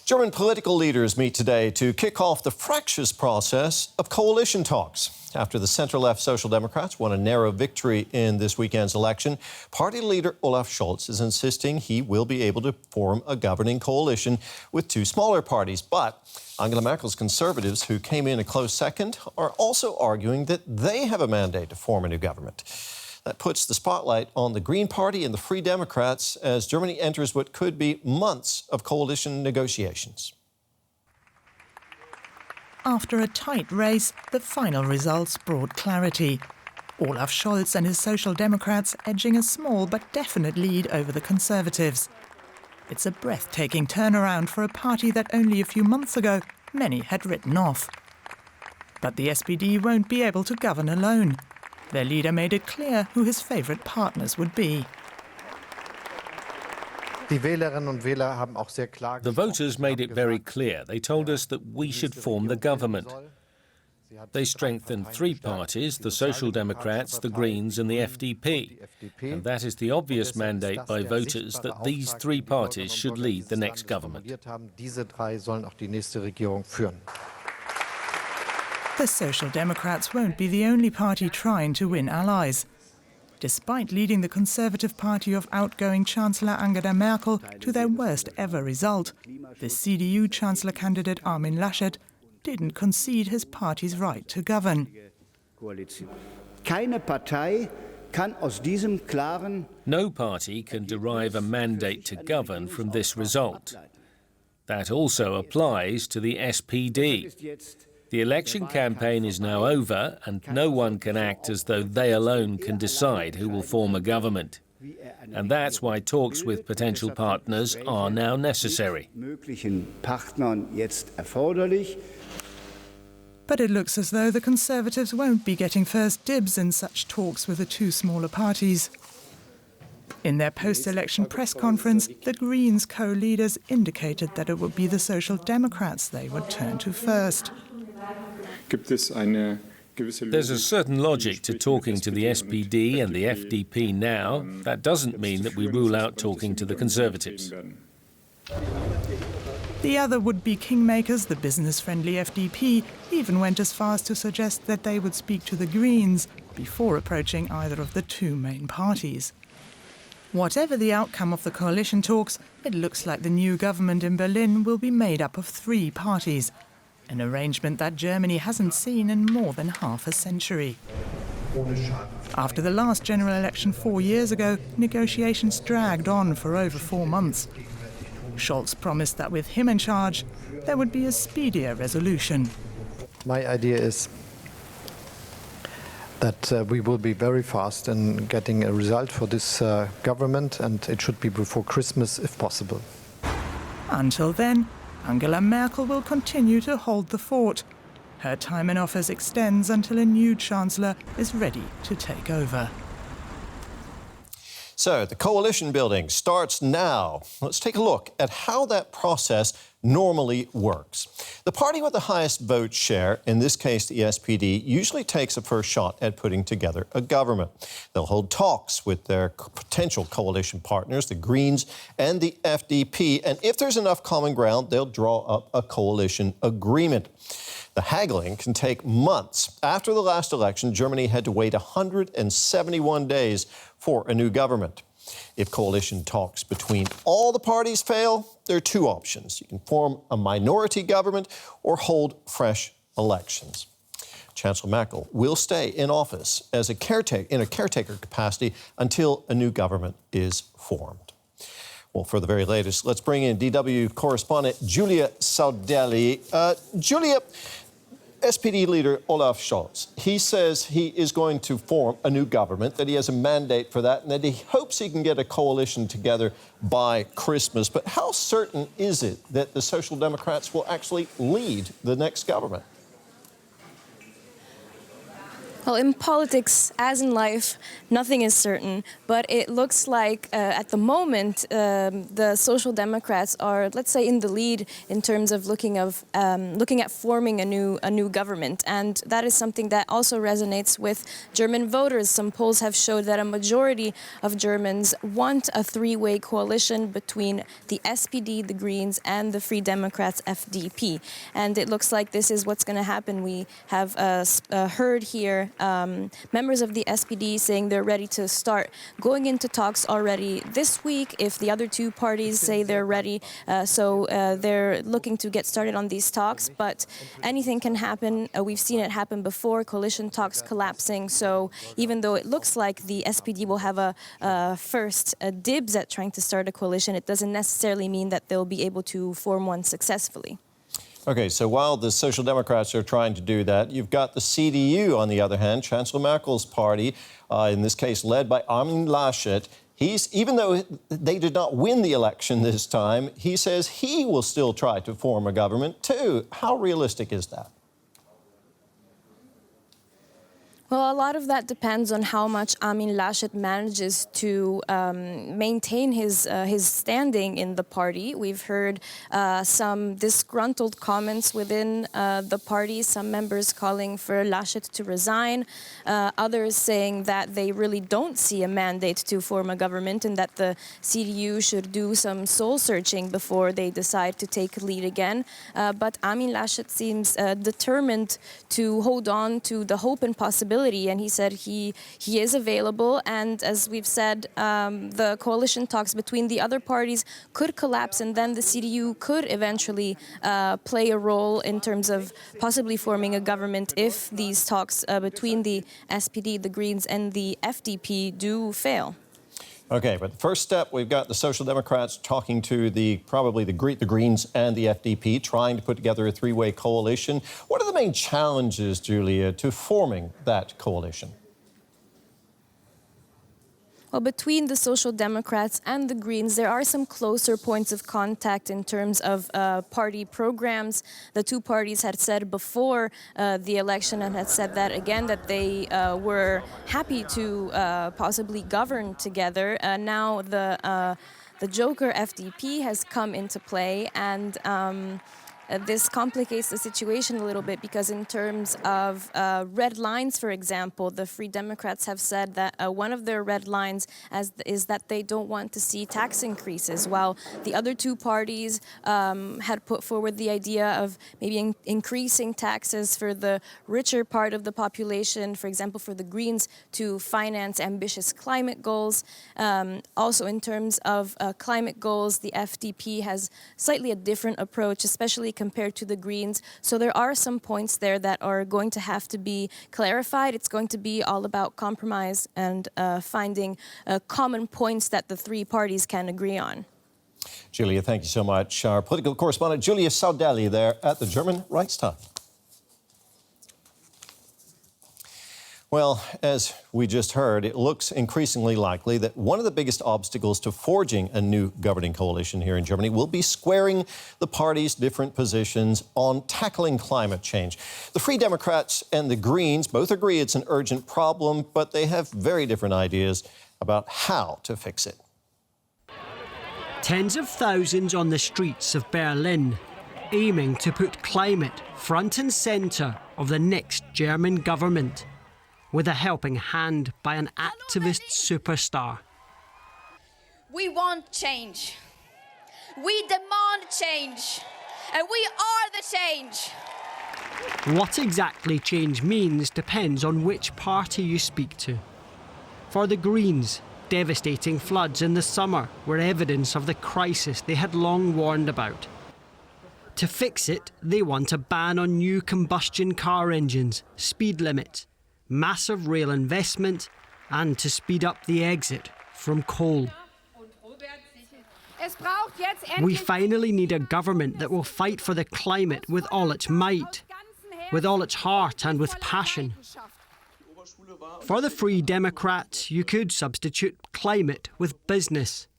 German political leaders meet today to kick off the fractious process of coalition talks. After the centre-left Social Democrats won a narrow victory in this weekend's election, party leader Olaf Scholz is insisting he will be able to form a governing coalition with two smaller parties. But Angela Merkel's Conservatives, who came in a close second, are also arguing that they have a mandate to form a new government. That puts the spotlight on the Green Party and the Free Democrats as Germany enters what could be months of coalition negotiations. After a tight race, the final results brought clarity. Olaf Scholz and his Social Democrats edging a small but definite lead over the Conservatives. It's a breathtaking turnaround for a party that only a few months ago many had written off. But the SPD won't be able to govern alone. Their leader made it clear who his favourite partners would be. The voters made it very clear. They told us that we should form the government. They strengthened three parties, the Social Democrats, the Greens and the FDP. And that is the obvious mandate by voters that these three parties should lead the next government. The Social Democrats won't be the only party trying to win allies. Despite leading the Conservative Party of outgoing Chancellor Angela Merkel to their worst ever result, the CDU Chancellor candidate Armin Laschet didn't concede his party's right to govern. No party can derive a mandate to govern from this result. That also applies to the SPD. The election campaign is now over, and no one can act as though they alone can decide who will form a government. And that's why talks with potential partners are now necessary. But it looks as though the Conservatives won't be getting first dibs in such talks with the two smaller parties. In their post-election press conference, the Greens co-leaders indicated that it would be the Social Democrats they would turn to first. There's a certain logic to talking to the SPD and the FDP now. That doesn't mean that we rule out talking to the Conservatives. The other would-be kingmakers, the business-friendly FDP, even went as far as to suggest that they would speak to the Greens before approaching either of the two main parties. Whatever the outcome of the coalition talks, it looks like the new government in Berlin will be made up of three parties, an arrangement that Germany hasn't seen in more than half a century. After the last general election 4 years ago, negotiations dragged on for over 4 months. Scholz promised that with him in charge, there would be a speedier resolution. My idea is that we will be very fast in getting a result for this government, and it should be before Christmas if possible. Until then, Angela Merkel will continue to hold the fort. Her time in office extends until a new chancellor is ready to take over. So the coalition building starts now. Let's take a look at how that process normally works. The party with the highest vote share, in this case the SPD, usually takes a first shot at putting together a government. They'll hold talks with their potential coalition partners, the Greens and the FDP, and if there's enough common ground, they'll draw up a coalition agreement. The haggling can take months. After the last election, Germany had to wait 171 days for a new government. If coalition talks between all the parties fail, there are two options. You can form a minority government or hold fresh elections. Chancellor Merkel will stay in office as a caretaker capacity until a new government is formed. Well, for the very latest, let's bring in DW correspondent Julia Saudelli. Julia, SPD leader Olaf Scholz, he says he is going to form a new government, that he has a mandate for that, and that he hopes he can get a coalition together by Christmas. But how certain is it that the Social Democrats will actually lead the next government? Well, in politics, as in life, nothing is certain. But it looks like at the moment the Social Democrats are, let's say, in the lead in terms of looking at forming a new government, and that is something that also resonates with German voters. Some polls have showed that a majority of Germans want a three-way coalition between the SPD, the Greens, and the Free Democrats, FDP, and it looks like this is what's going to happen. We have heard here members of the SPD saying they're ready to start going into talks already this week if the other two parties say they're ready. So they're looking to get started on these talks, but anything can happen. We've seen it happen before, coalition talks collapsing. So even though it looks like the SPD will have a first dibs at trying to start a coalition, it doesn't necessarily mean that they'll be able to form one successfully. Okay, so while the Social Democrats are trying to do that, you've got the CDU, on the other hand, Chancellor Merkel's party, in this case led by Armin Laschet. Even though they did not win the election this time, he says he will still try to form a government too. How realistic is that? Well, a lot of that depends on how much Armin Laschet manages to maintain his standing in the party. We've heard some disgruntled comments within the party, some members calling for Laschet to resign, others saying that they really don't see a mandate to form a government and that the CDU should do some soul-searching before they decide to take lead again. But Armin Laschet seems determined to hold on to the hope and possibility. And he said he is available. And as we've said, the coalition talks between the other parties could collapse, and then the CDU could eventually play a role in terms of possibly forming a government if these talks between the SPD, the Greens, and the FDP do fail. Okay, but the first step, we've got the Social Democrats talking to probably the Greens and the FDP, trying to put together a three-way coalition. What are the main challenges, Julia, to forming that coalition? Well, between the Social Democrats and the Greens, there are some closer points of contact in terms of party programs. The two parties had said before the election and had said that again, that they were happy to possibly govern together. Now the Joker FDP has come into play, and this complicates the situation a little bit because in terms of red lines, for example, the Free Democrats have said that one of their red lines is that they don't want to see tax increases, while the other two parties had put forward the idea of maybe increasing taxes for the richer part of the population, for example, for the Greens to finance ambitious climate goals. Also, in terms of climate goals, the FDP has slightly a different approach, especially compared to the Greens. So there are some points there that are going to have to be clarified. It's going to be all about compromise and finding common points that the three parties can agree on. Julia, thank you so much. Our political correspondent, Julia Saudelli, there at the German Reichstag. Well, as we just heard, it looks increasingly likely that one of the biggest obstacles to forging a new governing coalition here in Germany will be squaring the parties' different positions on tackling climate change. The Free Democrats and the Greens both agree it's an urgent problem, but they have very different ideas about how to fix it. Tens of thousands on the streets of Berlin, aiming to put climate front and centre of the next German government, with a helping hand by an activist superstar. We want change. We demand change. And we are the change. What exactly change means depends on which party you speak to. For the Greens, devastating floods in the summer were evidence of the crisis they had long warned about. To fix it, they want a ban on new combustion car engines, speed limits, massive rail investment, and to speed up the exit from coal. We finally need a government that will fight for the climate with all its might, with all its heart and with passion. For the Free Democrats, you could substitute climate with business.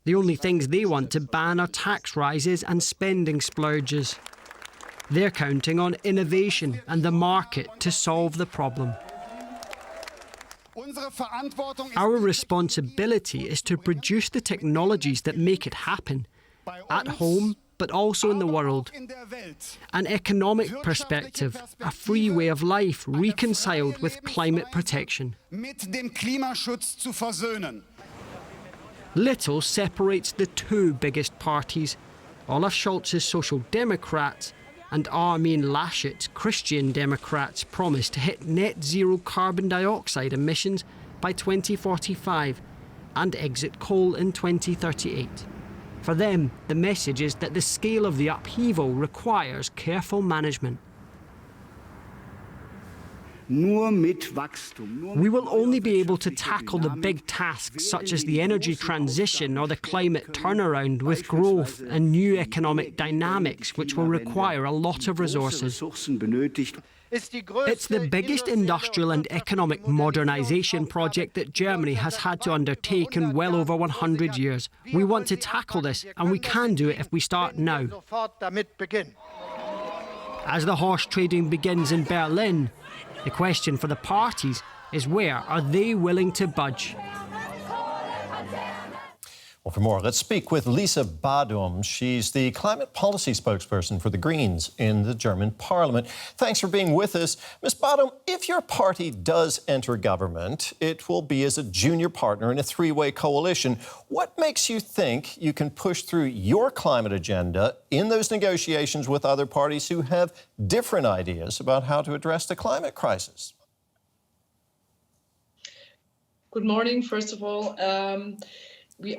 The only things they want to ban are tax rises and spending splurges. They're counting on innovation and the market to solve the problem. Our responsibility is to produce the technologies that make it happen, at home, but also in the world. An economic perspective, a free way of life reconciled with climate protection. Little separates the two biggest parties, Olaf Scholz's Social Democrats and Armin Laschet's Christian Democrats' promise to hit net zero carbon dioxide emissions by 2045 and exit coal in 2038. For them, the message is that the scale of the upheaval requires careful management. We will only be able to tackle the big tasks such as the energy transition or the climate turnaround with growth and new economic dynamics, which will require a lot of resources. It's the biggest industrial and economic modernization project that Germany has had to undertake in well over 100 years. We want to tackle this, and we can do it if we start now. As the horse trading begins in Berlin, the question for the parties is where are they willing to budge? Well, for more, let's speak with Lisa Badum. She's the climate policy spokesperson for the Greens in the German parliament. Thanks for being with us. Ms. Badum, if your party does enter government, it will be as a junior partner in a three-way coalition. What makes you think you can push through your climate agenda in those negotiations with other parties who have different ideas about how to address the climate crisis? Good morning, first of all.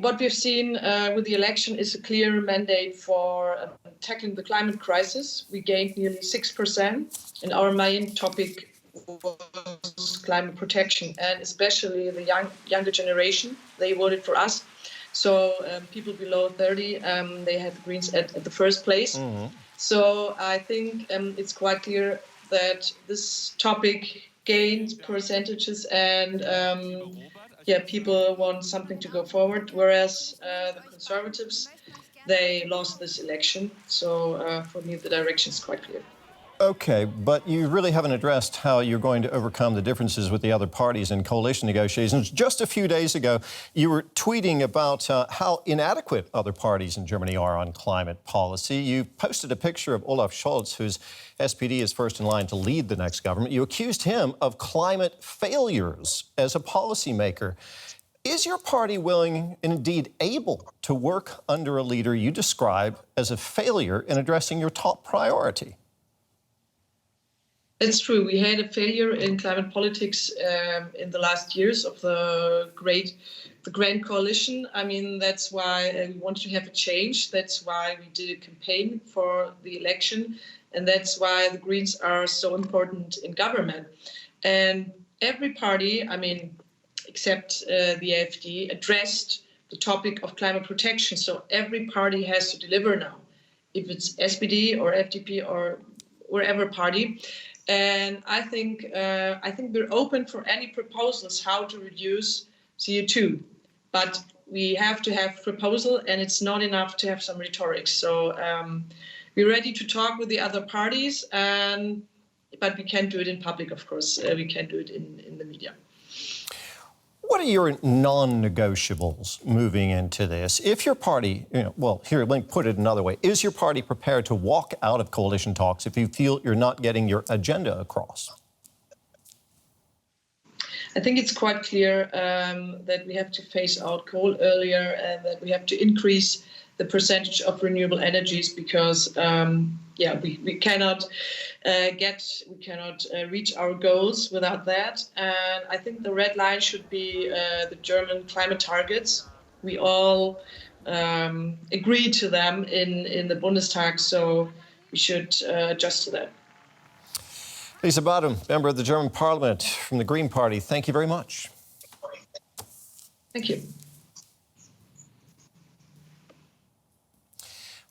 What we've seen with the election is a clear mandate for tackling the climate crisis. We gained nearly 6%, and our main topic was climate protection, and especially the younger generation. They voted for us. So people below 30, they had the Greens at the first place. Mm-hmm. So I think it's quite clear that this topic gained percentages and people want something to go forward, whereas the Conservatives, they lost this election. So for me, the direction is quite clear. OK, but you really haven't addressed how you're going to overcome the differences with the other parties in coalition negotiations. Just a few days ago, you were tweeting about how inadequate other parties in Germany are on climate policy. You posted a picture of Olaf Scholz, whose SPD is first in line to lead the next government. You accused him of climate failures as a policymaker. Is your party willing and indeed able to work under a leader you describe as a failure in addressing your top priority? It's true. We had a failure in climate politics in the last years of the Grand Coalition. I mean, that's why we wanted to have a change. That's why we did a campaign for the election. And that's why the Greens are so important in government. And every party, I mean, except the AfD, addressed the topic of climate protection. So every party has to deliver now, if it's SPD or FDP or wherever party. And I think we're open for any proposals how to reduce CO2, but we have to have proposal, and it's not enough to have some rhetoric. So we're ready to talk with the other parties, but we can't do it in public, of course. We can't do it in the media. What are your non-negotiables moving into this? If your party, here, let me put it another way. Is your party prepared to walk out of coalition talks if you feel you're not getting your agenda across? I think it's quite clear that we have to phase out coal earlier and that we have to increase the percentage of renewable energies because, we cannot reach our goals without that. And I think the red line should be the German climate targets. We all agreed to them in the Bundestag, so we should adjust to that. Lisa Badum, member of the German Parliament from the Green Party, thank you very much. Thank you.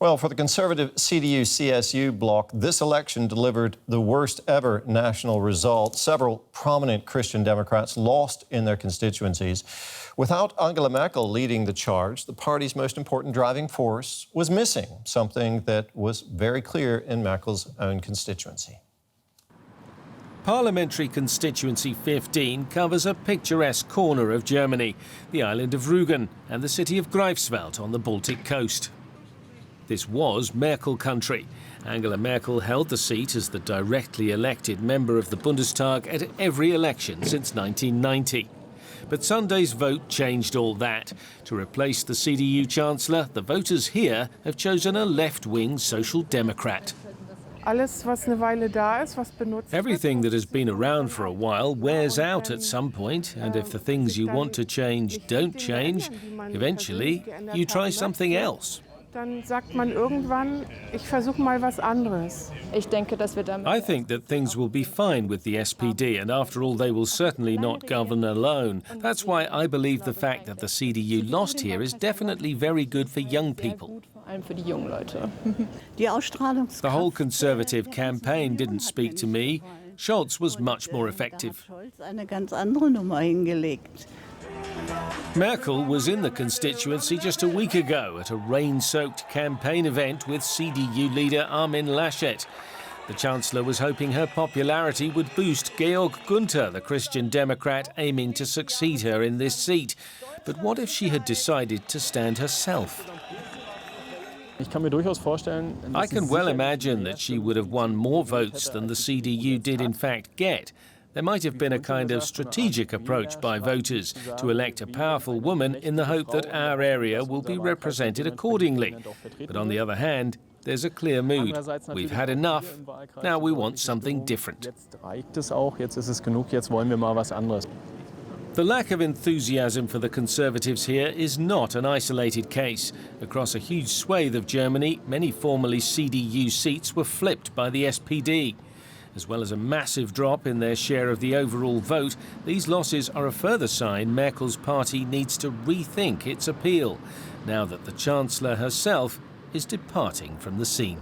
Well, for the conservative CDU-CSU bloc, this election delivered the worst ever national result. Several prominent Christian Democrats lost in their constituencies. Without Angela Merkel leading the charge, the party's most important driving force was missing, something that was very clear in Merkel's own constituency. Parliamentary Constituency 15 covers a picturesque corner of Germany, the island of Rügen and the city of Greifswald on the Baltic coast. This was Merkel country. Angela Merkel held the seat as the directly elected member of the Bundestag at every election since 1990. But Sunday's vote changed all that. To replace the CDU Chancellor, the voters here have chosen a left-wing Social Democrat. Everything that has been around for a while wears out at some point, and if the things you want to change don't change, eventually you try something else. Dann sagt man irgendwann, ich versuche mal was anderes. I think that things will be fine with the SPD, and after all, they will certainly not govern alone. That's why I believe the fact that the CDU lost here is definitely very good for young people. The whole Conservative campaign didn't speak to me. Scholz was much more effective. Merkel was in the constituency just a week ago at a rain-soaked campaign event with CDU leader Armin Laschet. The Chancellor was hoping her popularity would boost Georg Günther, the Christian Democrat aiming to succeed her in this seat. But what if she had decided to stand herself? I can well imagine that she would have won more votes than the CDU did in fact get. There might have been a kind of strategic approach by voters to elect a powerful woman in the hope that our area will be represented accordingly. But on the other hand, there's a clear mood. We've had enough. Now we want something different. The lack of enthusiasm for the Conservatives here is not an isolated case. Across a huge swathe of Germany, many formerly CDU seats were flipped by the SPD. As well as a massive drop in their share of the overall vote, these losses are a further sign Merkel's party needs to rethink its appeal, now that the Chancellor herself is departing from the scene.